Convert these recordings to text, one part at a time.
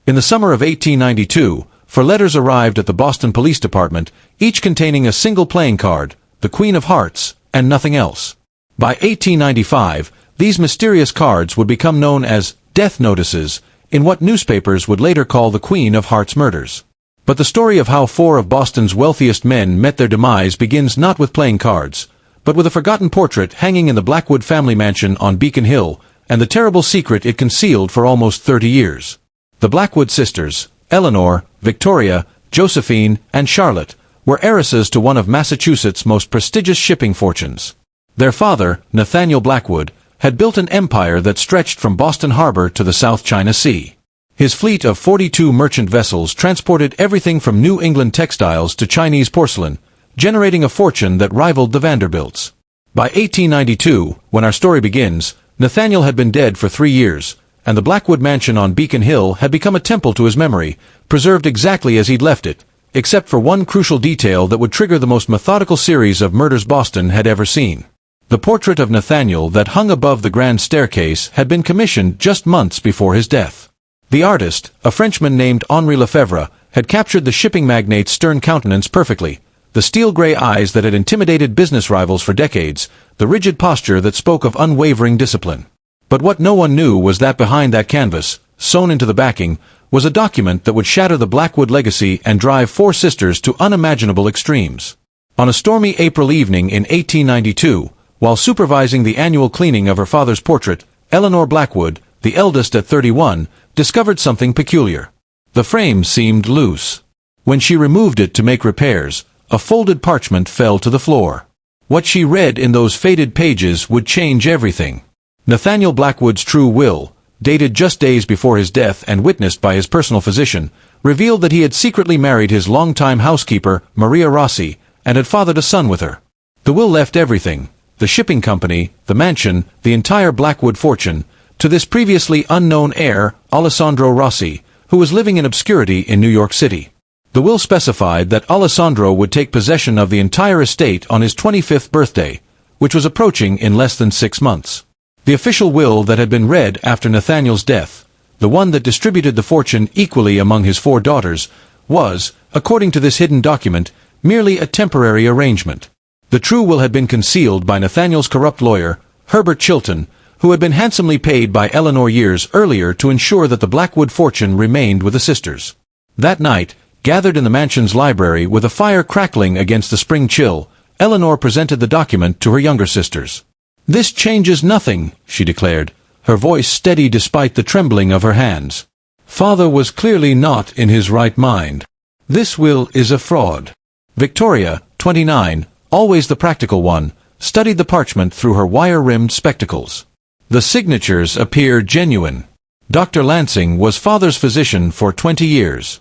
In the summer of 1892, 4 letters arrived at the Boston Police Department, each containing a single playing card, the Queen of Hearts, and nothing else. By 1895, these mysterious cards would become known as death notices, in what newspapers would later call the Queen of Hearts murders. But the story of how 4 of Boston's wealthiest men met their demise begins not with playing cards, but with a forgotten portrait hanging in the Blackwood family mansion on Beacon Hill, and the terrible secret it concealed for almost 30 years. The Blackwood sisters, Eleanor, Victoria, Josephine, and Charlotte, were heiresses to one of Massachusetts' most prestigious shipping fortunes. Their father, Nathaniel Blackwood, had built an empire that stretched from Boston Harbor to the South China Sea. His fleet of 42 merchant vessels transported everything from New England textiles to Chinese porcelain, generating a fortune that rivaled the Vanderbilts. By 1892, when our story begins, Nathaniel had been dead for 3 years, and the Blackwood mansion on Beacon Hill had become a temple to his memory, preserved exactly as he'd left it, except for one crucial detail that would trigger the most methodical series of murders Boston had ever seen. The portrait of Nathaniel that hung above the grand staircase had been commissioned just months before his death. The artist, a Frenchman named Henri Lefebvre, had captured the shipping magnate's stern countenance perfectly, the steel-gray eyes that had intimidated business rivals for decades, the rigid posture that spoke of unwavering discipline. But what no one knew was that behind that canvas, sewn into the backing, was a document that would shatter the Blackwood legacy and drive 4 sisters to unimaginable extremes. On a stormy April evening in 1892, while supervising the annual cleaning of her father's portrait, Eleanor Blackwood, the eldest at 31, discovered something peculiar. The frame seemed loose. When she removed it to make repairs, a folded parchment fell to the floor. What she read in those faded pages would change everything. Nathaniel Blackwood's true will, dated just days before his death and witnessed by his personal physician, revealed that he had secretly married his longtime housekeeper, Maria Rossi, and had fathered a son with her. The will left everything, the shipping company, the mansion, the entire Blackwood fortune, to this previously unknown heir, Alessandro Rossi, who was living in obscurity in New York City. The will specified that Alessandro would take possession of the entire estate on his 25th birthday, which was approaching in less than 6 months. The official will that had been read after Nathaniel's death, the one that distributed the fortune equally among his 4 daughters, was, according to this hidden document, merely a temporary arrangement. The true will had been concealed by Nathaniel's corrupt lawyer, Herbert Chilton, who had been handsomely paid by Eleanor years earlier to ensure that the Blackwood fortune remained with the sisters. That night, gathered in the mansion's library with a fire crackling against the spring chill, Eleanor presented the document to her younger sisters. "This changes nothing," she declared, her voice steady despite the trembling of her hands. "Father was clearly not in his right mind. This will is a fraud." Victoria, 29, always the practical one, studied the parchment through her wire-rimmed spectacles. The signatures appear genuine. Dr. Lansing was father's physician for 20 years.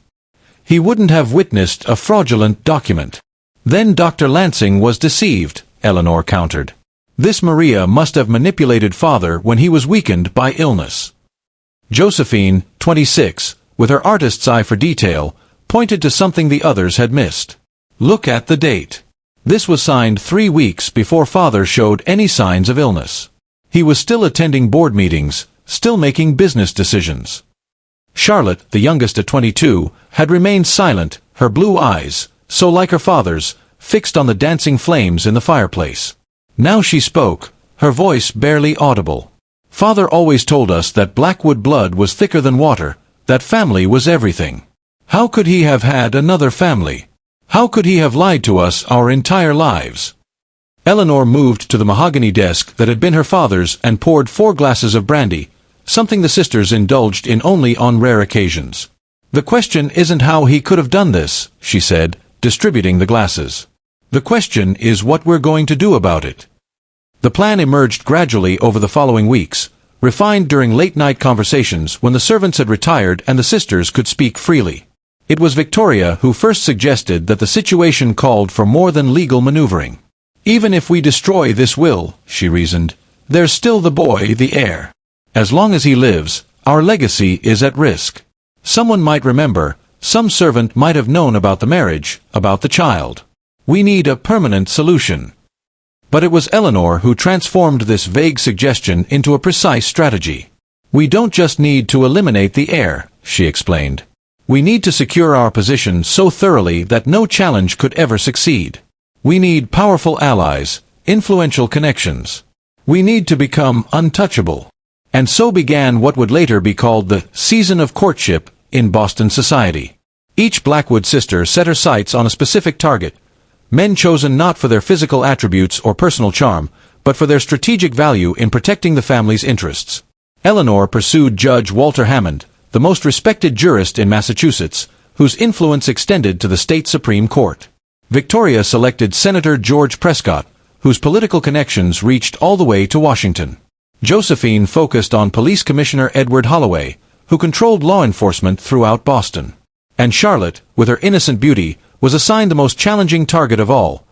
He wouldn't have witnessed a fraudulent document. Then Dr. Lansing was deceived, Eleanor countered. This Maria must have manipulated father when he was weakened by illness. Josephine, 26, with her artist's eye for detail, pointed to something the others had missed. Look at the date. This was signed 3 weeks before father showed any signs of illness. He was still attending board meetings, still making business decisions. Charlotte, the youngest at 22, had remained silent, her blue eyes, so like her father's, fixed on the dancing flames in the fireplace. Now she spoke, her voice barely audible. "Father always told us that Blackwood blood was thicker than water, that family was everything. How could he have had another family? How could he have lied to us our entire lives?" Eleanor moved to the mahogany desk that had been her father's and poured 4 glasses of brandy, something the sisters indulged in only on rare occasions. "The question isn't how he could have done this," she said, distributing the glasses. "The question is what we're going to do about it." The plan emerged gradually over the following weeks, refined during late-night conversations when the servants had retired and the sisters could speak freely. It was Victoria who first suggested that the situation called for more than legal maneuvering. "Even if we destroy this will," she reasoned, "there's still the boy, the heir. As long as he lives, our legacy is at risk. Someone might remember, some servant might have known about the marriage, about the child. We need a permanent solution." But it was Eleanor who transformed this vague suggestion into a precise strategy. "We don't just need to eliminate the heir," she explained. "We need to secure our position so thoroughly that no challenge could ever succeed. We need powerful allies, influential connections. We need to become untouchable." And so began what would later be called the season of courtship in Boston society. Each Blackwood sister set her sights on a specific target, men chosen not for their physical attributes or personal charm, but for their strategic value in protecting the family's interests. Eleanor pursued Judge Walter Hammond, the most respected jurist in Massachusetts, whose influence extended to the state Supreme Court. Victoria selected Senator George Prescott, whose political connections reached all the way to Washington. Josephine focused on Police Commissioner Edward Holloway, who controlled law enforcement throughout Boston. And Charlotte, with her innocent beauty, was assigned the most challenging target of all,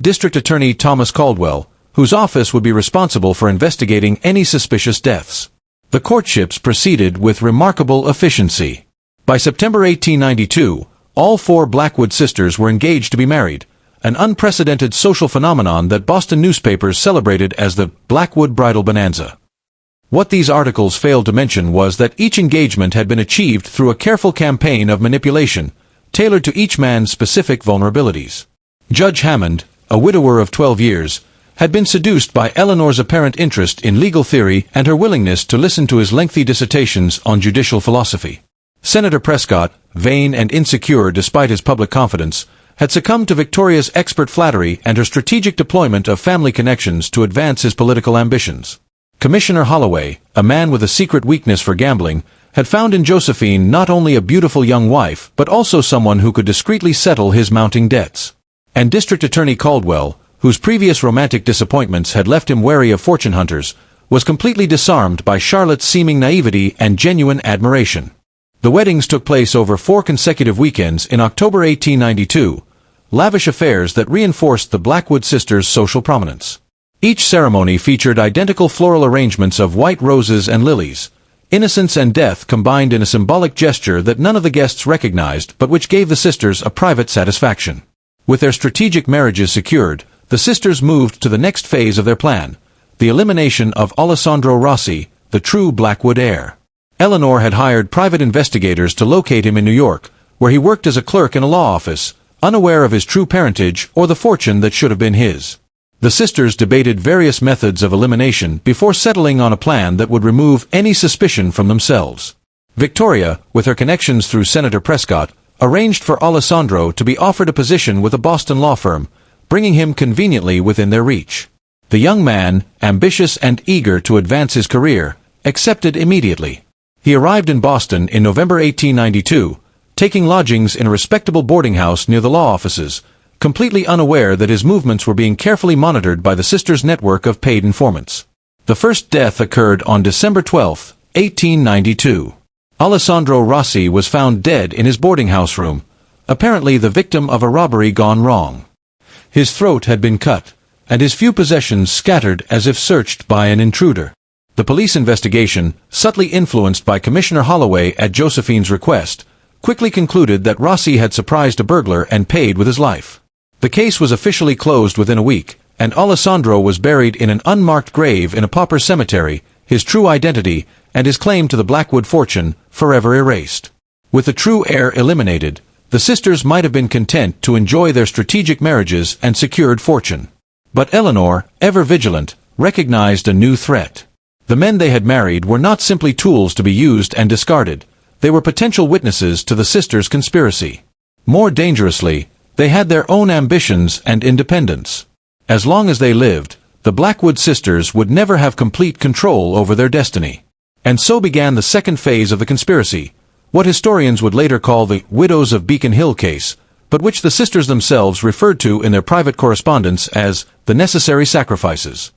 District Attorney Thomas Caldwell, whose office would be responsible for investigating any suspicious deaths. The courtships proceeded with remarkable efficiency. By September 1892, all four Blackwood sisters were engaged to be married, an unprecedented social phenomenon that Boston newspapers celebrated as the Blackwood Bridal Bonanza. What these articles failed to mention was that each engagement had been achieved through a careful campaign of manipulation, tailored to each man's specific vulnerabilities. Judge Hammond, a widower of 12 years, had been seduced by Eleanor's apparent interest in legal theory and her willingness to listen to his lengthy dissertations on judicial philosophy. Senator Prescott, vain and insecure despite his public confidence, had succumbed to Victoria's expert flattery and her strategic deployment of family connections to advance his political ambitions. Commissioner Holloway, a man with a secret weakness for gambling, had found in Josephine not only a beautiful young wife but also someone who could discreetly settle his mounting debts. And District Attorney Caldwell, whose previous romantic disappointments had left him wary of fortune hunters, was completely disarmed by Charlotte's seeming naivety and genuine admiration. The weddings took place over 4 consecutive weekends in October 1892, lavish affairs that reinforced the Blackwood sisters' social prominence. Each ceremony featured identical floral arrangements of white roses and lilies, innocence and death combined in a symbolic gesture that none of the guests recognized but which gave the sisters a private satisfaction. With their strategic marriages secured, the sisters moved to the next phase of their plan, the elimination of Alessandro Rossi, the true Blackwood heir. Eleanor had hired private investigators to locate him in New York, where he worked as a clerk in a law office, unaware of his true parentage or the fortune that should have been his. The sisters debated various methods of elimination before settling on a plan that would remove any suspicion from themselves. Victoria, with her connections through Senator Prescott, arranged for Alessandro to be offered a position with a Boston law firm, bringing him conveniently within their reach. The young man, ambitious and eager to advance his career, accepted immediately. He arrived in Boston in November 1892, taking lodgings in a respectable boarding house near the law offices, completely unaware that his movements were being carefully monitored by the sisters' network of paid informants. The first death occurred on December 12, 1892. Alessandro Rossi was found dead in his boarding house room, apparently the victim of a robbery gone wrong. His throat had been cut, and his few possessions scattered as if searched by an intruder. The police investigation, subtly influenced by Commissioner Holloway at Josephine's request, quickly concluded that Rossi had surprised a burglar and paid with his life. The case was officially closed within a week, and Alessandro was buried in an unmarked grave in a pauper cemetery, his true identity, and his claim to the Blackwood fortune, forever erased. With the true heir eliminated, the sisters might have been content to enjoy their strategic marriages and secured fortune. But Eleanor, ever vigilant, recognized a new threat. The men they had married were not simply tools to be used and discarded. They were potential witnesses to the sisters' conspiracy. More dangerously, they had their own ambitions and independence. As long as they lived, the Blackwood sisters would never have complete control over their destiny. And so began the second phase of the conspiracy, what historians would later call the Widows of Beacon Hill case, but which the sisters themselves referred to in their private correspondence as the necessary sacrifices.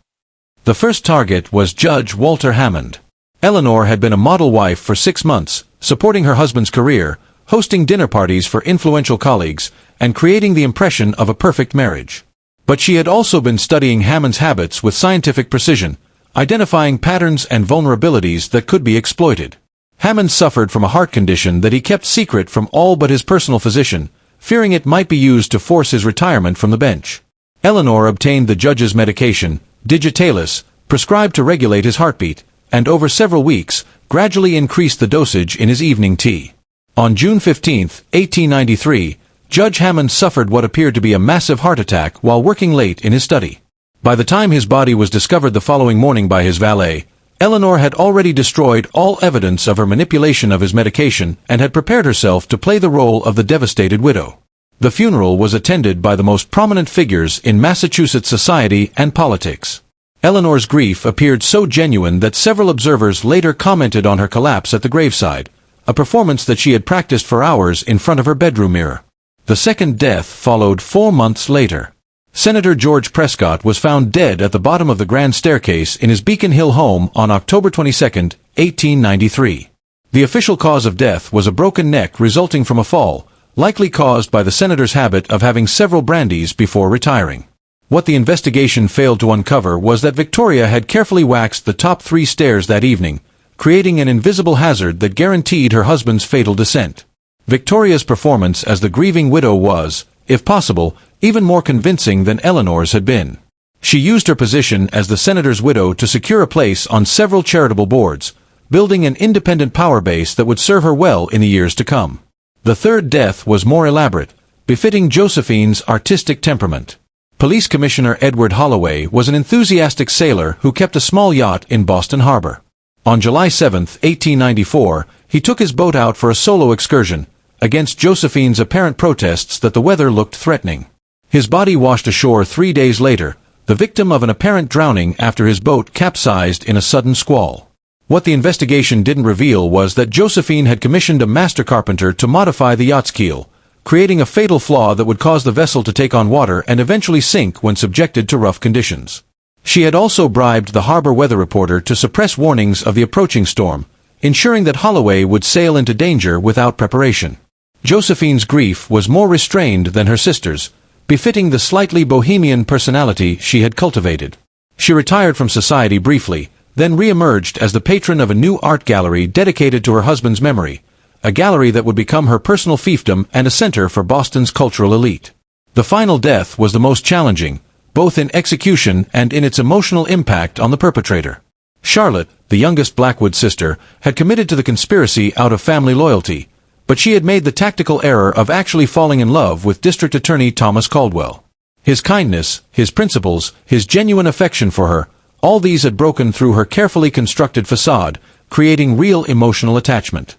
The first target was Judge Walter Hammond. Eleanor had been a model wife for 6 months, supporting her husband's career, hosting dinner parties for influential colleagues, and creating the impression of a perfect marriage. But she had also been studying Hammond's habits with scientific precision, identifying patterns and vulnerabilities that could be exploited. Hammond suffered from a heart condition that he kept secret from all but his personal physician, fearing it might be used to force his retirement from the bench. Eleanor obtained the judge's medication, Digitalis, prescribed to regulate his heartbeat, and over several weeks, gradually increased the dosage in his evening tea. On June 15, 1893, Judge Hammond suffered what appeared to be a massive heart attack while working late in his study. By the time his body was discovered the following morning by his valet, Eleanor had already destroyed all evidence of her manipulation of his medication and had prepared herself to play the role of the devastated widow. The funeral was attended by the most prominent figures in Massachusetts society and politics. Eleanor's grief appeared so genuine that several observers later commented on her collapse at the graveside, a performance that she had practiced for hours in front of her bedroom mirror. The second death followed 4 months later. Senator George Prescott was found dead at the bottom of the grand staircase in his Beacon Hill home on October 22, 1893. The official cause of death was a broken neck resulting from a fall, likely caused by the senator's habit of having several brandies before retiring. What the investigation failed to uncover was that Victoria had carefully waxed the top 3 stairs that evening, creating an invisible hazard that guaranteed her husband's fatal descent. Victoria's performance as the grieving widow was, if possible, even more convincing than Eleanor's had been. She used her position as the senator's widow to secure a place on several charitable boards, building an independent power base that would serve her well in the years to come. The third death was more elaborate, befitting Josephine's artistic temperament. Police Commissioner Edward Holloway was an enthusiastic sailor who kept a small yacht in Boston Harbor. On July 7, 1894, he took his boat out for a solo excursion, against Josephine's apparent protests that the weather looked threatening. His body washed ashore 3 days later, the victim of an apparent drowning after his boat capsized in a sudden squall. What the investigation didn't reveal was that Josephine had commissioned a master carpenter to modify the yacht's keel, creating a fatal flaw that would cause the vessel to take on water and eventually sink when subjected to rough conditions. She had also bribed the harbor weather reporter to suppress warnings of the approaching storm, ensuring that Holloway would sail into danger without preparation. Josephine's grief was more restrained than her sister's, befitting the slightly bohemian personality she had cultivated. She retired from society briefly, then re-emerged as the patron of a new art gallery dedicated to her husband's memory, a gallery that would become her personal fiefdom and a center for Boston's cultural elite. The final death was the most challenging, both in execution and in its emotional impact on the perpetrator. Charlotte, the youngest Blackwood sister, had committed to the conspiracy out of family loyalty, but she had made the tactical error of actually falling in love with District Attorney Thomas Caldwell. His kindness, his principles, his genuine affection for her, all these had broken through her carefully constructed facade, creating real emotional attachment.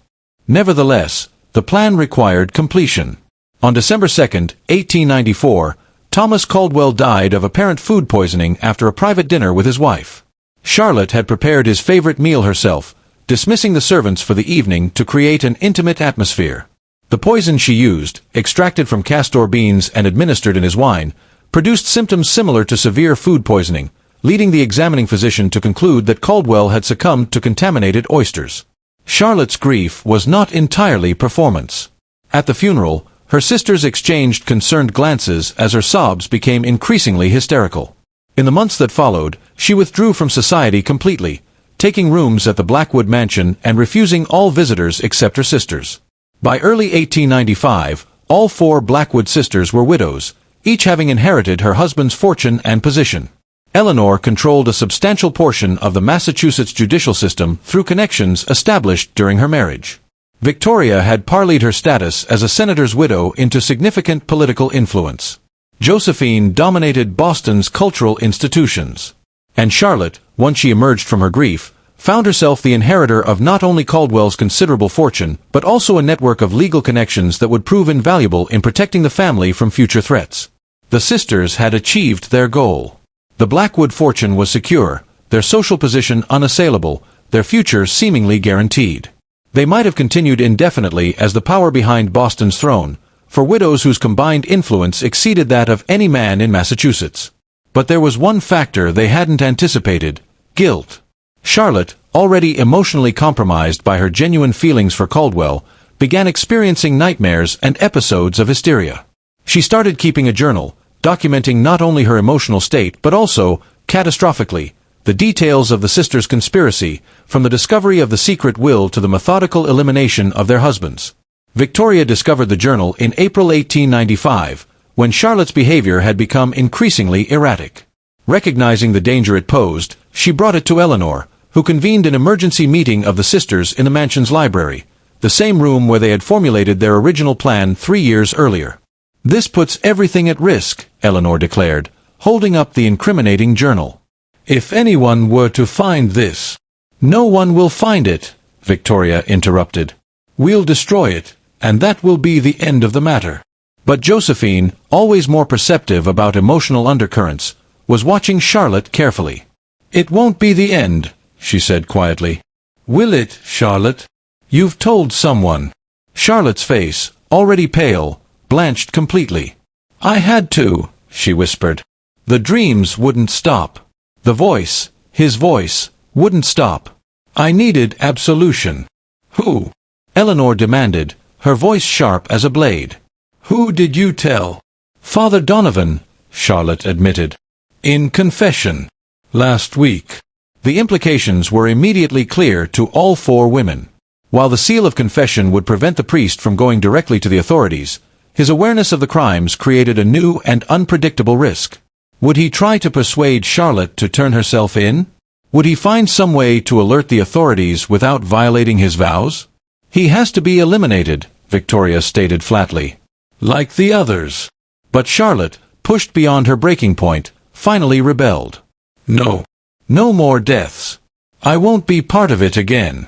Nevertheless, the plan required completion. On December 2, 1894, Thomas Caldwell died of apparent food poisoning after a private dinner with his wife. Charlotte had prepared his favorite meal herself, dismissing the servants for the evening to create an intimate atmosphere. The poison she used, extracted from castor beans and administered in his wine, produced symptoms similar to severe food poisoning, leading the examining physician to conclude that Caldwell had succumbed to contaminated oysters. Charlotte's grief was not entirely performance. At the funeral, her sisters exchanged concerned glances as her sobs became increasingly hysterical. In the months that followed, she withdrew from society completely, taking rooms at the Blackwood mansion and refusing all visitors except her sisters. By early 1895, all 4 Blackwood sisters were widows, each having inherited her husband's fortune and position. Eleanor controlled a substantial portion of the Massachusetts judicial system through connections established during her marriage. Victoria had parlayed her status as a senator's widow into significant political influence. Josephine dominated Boston's cultural institutions. And Charlotte, once she emerged from her grief, found herself the inheritor of not only Caldwell's considerable fortune, but also a network of legal connections that would prove invaluable in protecting the family from future threats. The sisters had achieved their goal. The Blackwood fortune was secure, their social position unassailable, their future seemingly guaranteed. They might have continued indefinitely as the power behind Boston's throne, for widows whose combined influence exceeded that of any man in Massachusetts. But there was one factor they hadn't anticipated: guilt. Charlotte, already emotionally compromised by her genuine feelings for Caldwell, began experiencing nightmares and episodes of hysteria. She started keeping a journal, documenting not only her emotional state but also, catastrophically, the details of the sisters' conspiracy, from the discovery of the secret will to the methodical elimination of their husbands. Victoria discovered the journal in April 1895, when Charlotte's behavior had become increasingly erratic. Recognizing the danger it posed, she brought it to Eleanor, who convened an emergency meeting of the sisters in the mansion's library, the same room where they had formulated their original plan 3 years earlier. "This puts everything at risk," Eleanor declared, holding up the incriminating journal. "If anyone were to find this—" "No one will find it," Victoria interrupted. "We'll destroy it, and that will be the end of the matter." But Josephine, always more perceptive about emotional undercurrents, was watching Charlotte carefully. "It won't be the end," she said quietly. "Will it, Charlotte? You've told someone." Charlotte's face, already pale, blanched completely. "I had to," she whispered. "The dreams wouldn't stop. The voice, his voice, wouldn't stop. I needed absolution." "Who?" Eleanor demanded, her voice sharp as a blade. "Who did you tell?" "Father Donovan," Charlotte admitted. "In confession. Last week." The implications were immediately clear to all 4 women. While the seal of confession would prevent the priest from going directly to the authorities, his awareness of the crimes created a new and unpredictable risk. Would he try to persuade Charlotte to turn herself in? Would he find some way to alert the authorities without violating his vows? "He has to be eliminated," Victoria stated flatly. "Like the others." But Charlotte, pushed beyond her breaking point, finally rebelled. "No. No more deaths. I won't be part of it again.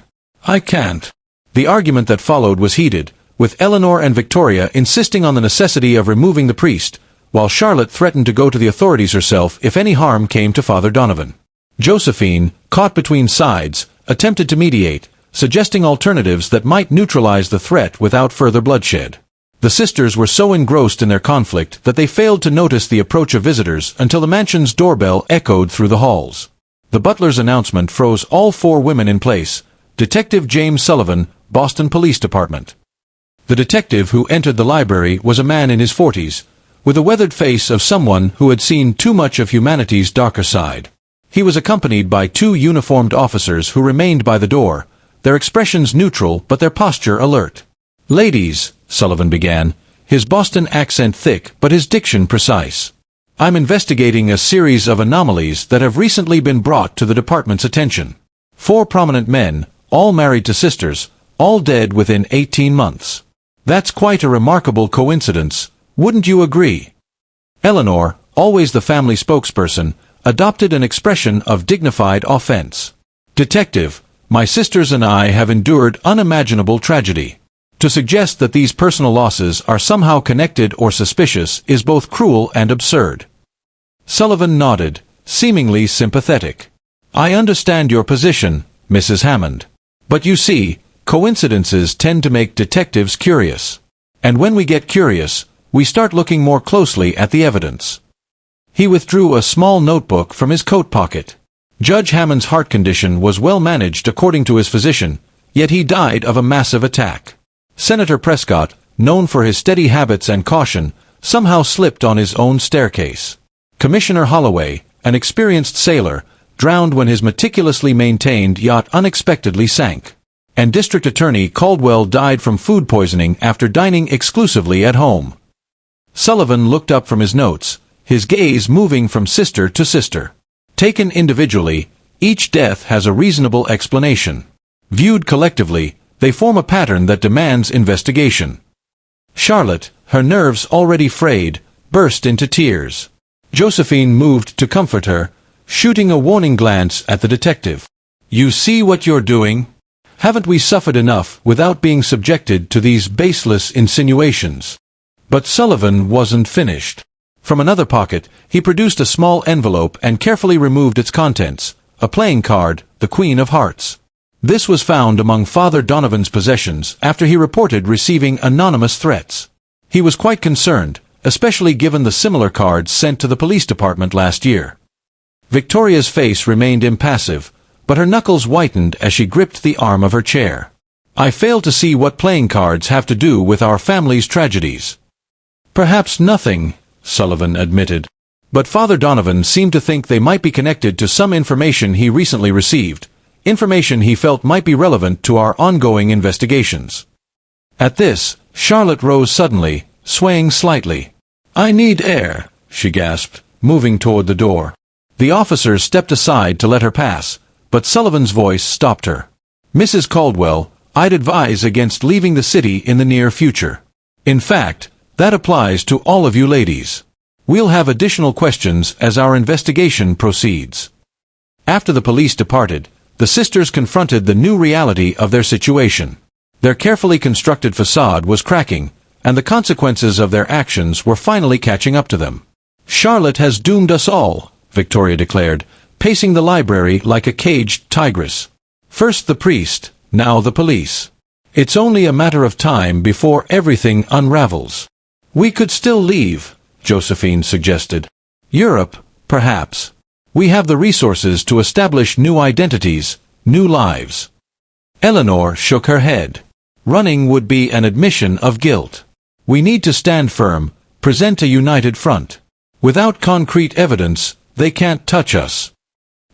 I can't." The argument that followed was heated, with Eleanor and Victoria insisting on the necessity of removing the priest, while Charlotte threatened to go to the authorities herself if any harm came to Father Donovan. Josephine, caught between sides, attempted to mediate, suggesting alternatives that might neutralize the threat without further bloodshed. The sisters were so engrossed in their conflict that they failed to notice the approach of visitors until the mansion's doorbell echoed through the halls. The butler's announcement froze all 4 women in place. Detective James Sullivan, Boston Police Department. The detective who entered the library was a man in his 40s, with a weathered face of someone who had seen too much of humanity's darker side. He was accompanied by 2 uniformed officers who remained by the door, their expressions neutral but their posture alert. "Ladies," Sullivan began, his Boston accent thick but his diction precise. "I'm investigating a series of anomalies that have recently been brought to the department's attention. 4 prominent men, all married to sisters, all dead within 18 months. That's quite a remarkable coincidence, wouldn't you agree?" Eleanor, always the family spokesperson, adopted an expression of dignified offense. "Detective, my sisters and I have endured unimaginable tragedy. To suggest that these personal losses are somehow connected or suspicious is both cruel and absurd." Sullivan nodded, seemingly sympathetic. "I understand your position, Mrs. Hammond. But you see, coincidences tend to make detectives curious. And when we get curious, we start looking more closely at the evidence." He withdrew a small notebook from his coat pocket. Judge Hammond's heart condition was well managed according to his physician, yet he died of a massive attack. Senator Prescott, known for his steady habits and caution, somehow slipped on his own staircase. Commissioner Holloway, an experienced sailor, drowned when his meticulously maintained yacht unexpectedly sank. And District Attorney Caldwell died from food poisoning after dining exclusively at home. Sullivan looked up from his notes, his gaze moving from sister to sister. Taken individually, each death has a reasonable explanation. Viewed collectively, they form a pattern that demands investigation. Charlotte, her nerves already frayed, burst into tears. Josephine moved to comfort her, shooting a warning glance at the detective. "You see what you're doing? Haven't we suffered enough without being subjected to these baseless insinuations?" But Sullivan wasn't finished. From another pocket, he produced a small envelope and carefully removed its contents, a playing card, the Queen of Hearts. This was found among Father Donovan's possessions after he reported receiving anonymous threats. He was quite concerned, especially given the similar cards sent to the police department last year. Victoria's face remained impassive, but her knuckles whitened as she gripped the arm of her chair. "I fail to see what playing cards have to do with our family's tragedies." "Perhaps nothing," Sullivan admitted. But Father Donovan seemed to think they might be connected to some information he recently received, information he felt might be relevant to our ongoing investigations. At this, Charlotte rose suddenly, swaying slightly. "I need air," she gasped, moving toward the door. The officers stepped aside to let her pass, but Sullivan's voice stopped her. "Mrs. Caldwell, I'd advise against leaving the city in the near future. In fact, that applies to all of you ladies. We'll have additional questions as our investigation proceeds." After the police departed, the sisters confronted the new reality of their situation. Their carefully constructed facade was cracking, and the consequences of their actions were finally catching up to them. "Charlotte has doomed us all," Victoria declared, pacing the library like a caged tigress. "First the priest, now the police. It's only a matter of time before everything unravels." "We could still leave," Josephine suggested. "Europe, perhaps. We have the resources to establish new identities, new lives." Eleanor shook her head. "Running would be an admission of guilt. We need to stand firm, present a united front. Without concrete evidence, they can't touch us."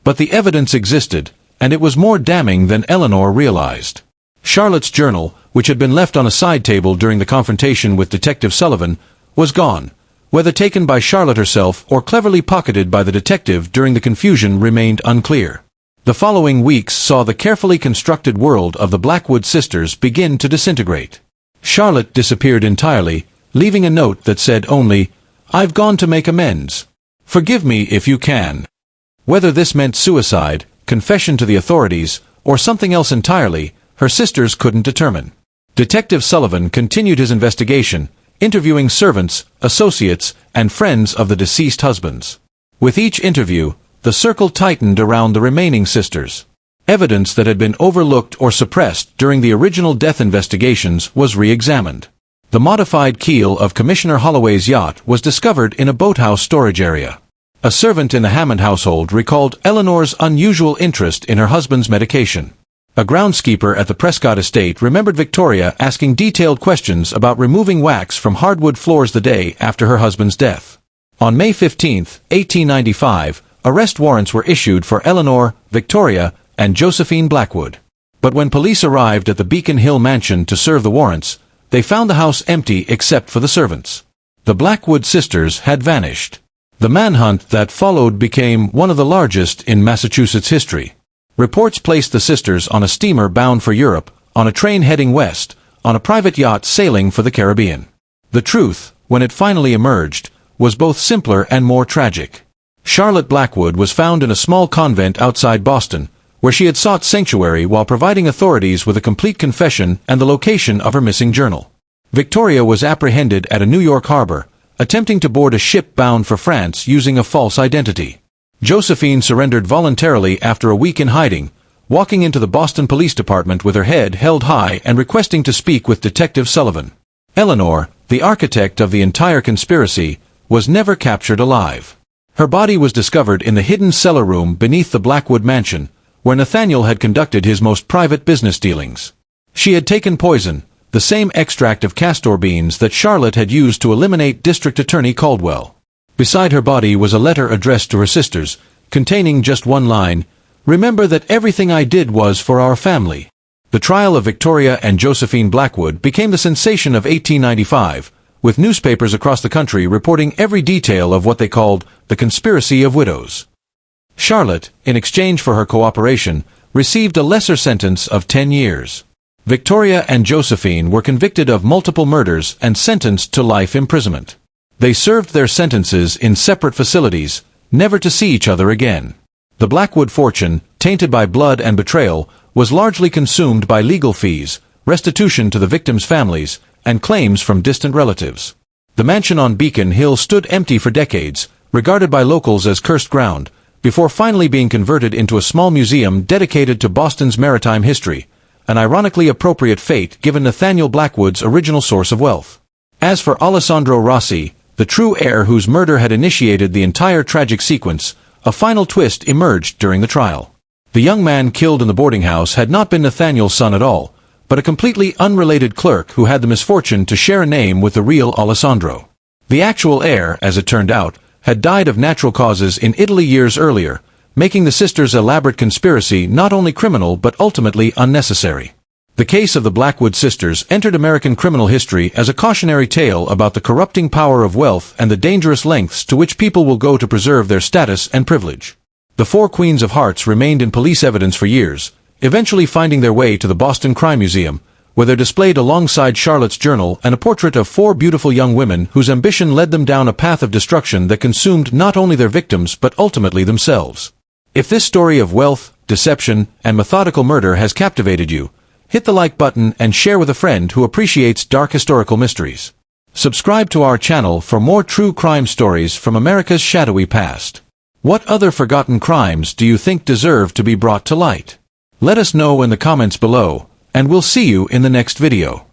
But the evidence existed, and it was more damning than Eleanor realized. Charlotte's journal, which had been left on a side table during the confrontation with Detective Sullivan, was gone. Whether taken by Charlotte herself or cleverly pocketed by the detective during the confusion remained unclear. The following weeks saw the carefully constructed world of the Blackwood sisters begin to disintegrate. Charlotte disappeared entirely, leaving a note that said only, "I've gone to make amends. Forgive me if you can." Whether this meant suicide, confession to the authorities, or something else entirely, her sisters couldn't determine. Detective Sullivan continued his investigation, interviewing servants, associates, and friends of the deceased husbands. With each interview, the circle tightened around the remaining sisters. Evidence that had been overlooked or suppressed during the original death investigations was re-examined. The modified keel of Commissioner Holloway's yacht was discovered in a boathouse storage area. A servant in the Hammond household recalled Eleanor's unusual interest in her husband's medication. A groundskeeper at the Prescott estate remembered Victoria asking detailed questions about removing wax from hardwood floors the day after her husband's death. On May 15, 1895, arrest warrants were issued for Eleanor, Victoria, and Josephine Blackwood. But when police arrived at the Beacon Hill mansion to serve the warrants, they found the house empty except for the servants. The Blackwood sisters had vanished. The manhunt that followed became one of the largest in Massachusetts history. Reports placed the sisters on a steamer bound for Europe, on a train heading west, on a private yacht sailing for the Caribbean. The truth, when it finally emerged, was both simpler and more tragic. Charlotte Blackwood was found in a small convent outside Boston, where she had sought sanctuary while providing authorities with a complete confession and the location of her missing journal. Victoria was apprehended at a New York harbor, attempting to board a ship bound for France using a false identity. Josephine surrendered voluntarily after a week in hiding, walking into the Boston Police Department with her head held high and requesting to speak with Detective Sullivan. Eleanor, the architect of the entire conspiracy, was never captured alive. Her body was discovered in the hidden cellar room beneath the Blackwood mansion, where Nathaniel had conducted his most private business dealings. She had taken poison, the same extract of castor beans that Charlotte had used to eliminate District Attorney Caldwell. Beside her body was a letter addressed to her sisters, containing just one line, "Remember that everything I did was for our family." The trial of Victoria and Josephine Blackwood became the sensation of 1895, with newspapers across the country reporting every detail of what they called the conspiracy of widows. Charlotte, in exchange for her cooperation, received a lesser sentence of 10 years. Victoria and Josephine were convicted of multiple murders and sentenced to life imprisonment. They served their sentences in separate facilities, never to see each other again. The Blackwood fortune, tainted by blood and betrayal, was largely consumed by legal fees, restitution to the victims' families, and claims from distant relatives. The mansion on Beacon Hill stood empty for decades, regarded by locals as cursed ground, before finally being converted into a small museum dedicated to Boston's maritime history, an ironically appropriate fate given Nathaniel Blackwood's original source of wealth. As for Alessandro Rossi, the true heir whose murder had initiated the entire tragic sequence, a final twist emerged during the trial. The young man killed in the boarding house had not been Nathaniel's son at all, but a completely unrelated clerk who had the misfortune to share a name with the real Alessandro. The actual heir, as it turned out, had died of natural causes in Italy years earlier, making the sisters' elaborate conspiracy not only criminal but ultimately unnecessary. The case of the Blackwood sisters entered American criminal history as a cautionary tale about the corrupting power of wealth and the dangerous lengths to which people will go to preserve their status and privilege. The four Queens of Hearts remained in police evidence for years, eventually finding their way to the Boston Crime Museum, where they're displayed alongside Charlotte's journal and a portrait of four beautiful young women whose ambition led them down a path of destruction that consumed not only their victims but ultimately themselves. If this story of wealth, deception, and methodical murder has captivated you, hit the like button and share with a friend who appreciates dark historical mysteries. Subscribe to our channel for more true crime stories from America's shadowy past. What other forgotten crimes do you think deserve to be brought to light? Let us know in the comments below, and we'll see you in the next video.